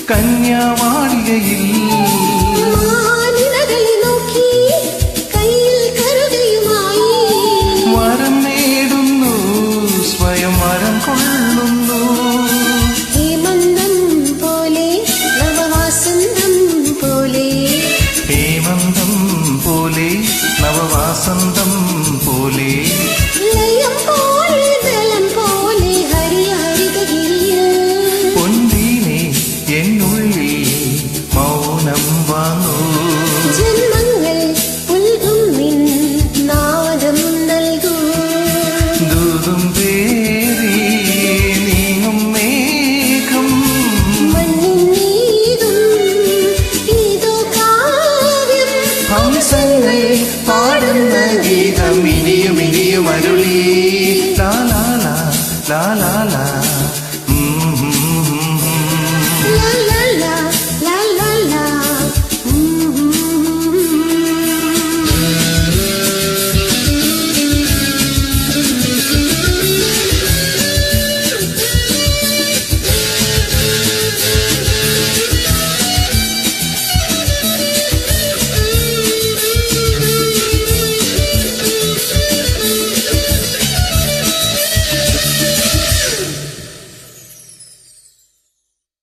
കന്യാമാളികയിൽ നോക്കി കയ്യിൽ കരുതയുമായി വരം നേടുന്നു, സ്വയം വരം കൊള്ളുന്നു. ഹേമന്തം പോലെ നവവാസന്തം പോലെ, ഹേമന്തം പോലെ നവവാസന്തം പോലെ, ലയം പോലെ വെള്ളം പോലെ ഹരിഹരിതയിൽ പൊൻവീണേ എന്നുള്ളിൽ മൗനം വാങ്ങൂ. ജന്മങ്ങൾ പുൽകും നിൻ നാദം നൽകൂ. ദൂതും പേരി നീങ്ങും മേഘം മണ്ണിൻ നീതും ഇതോ കാവ്യം. ഹംസങ്ങൾ പാടുന്ന ഗീതം ഇനിയും ഇനിയും അരുളി. ലാ ലാ ലാ ലാ ലാ ലാ